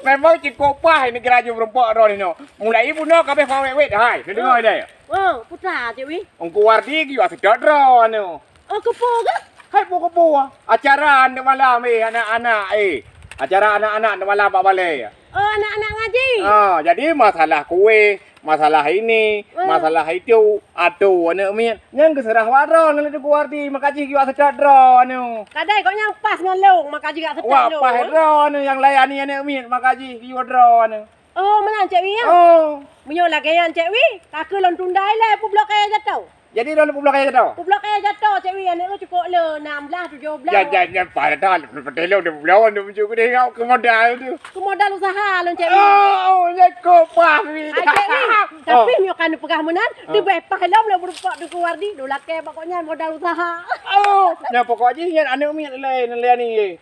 memang cukup pah ini kerajaan berempok ro ni no. Mulai ibu no kabeh kau wet hai. Dengar dah. Oh, putra cik wi. Ongko wardi ki wa sedot ro anu. Oh, kepo ke? Hai kepo acara anda malam anak-anak Acara anak-anak anda malam pak balai. Oh, anak-anak ngaji. Jadi masalah kue, masalah ini, masalah itu, aduh anu min. Yang keserah waro nang tu wardi makaji ki wa sedot ro anu. Kadai kau yang pas dengan long, maka juga sedap Wah, long. pas ro anu yang layani anu min makaji ki wa ro anu. Oh, mana cik wi ya? Oh. Menyo lagi yang cik wi. Kakak lon tundai le, publok kaya jatuh. Jadi ron publok kaya tau. Publok kaya jatuh cik wi anak kau cukup le 16 17. Ya padahal petelo de pulau de muncul ke ngau ke modal tu. Ku modal usaha lon cik wi. Oh, ya ko pah mi. Cik wi. Tapi menyo kan pegah menan, di bepah lam le berupak di kewardi, do laki pokoknya modal usaha. Oh, ya pokoknya yang anu mi le ni.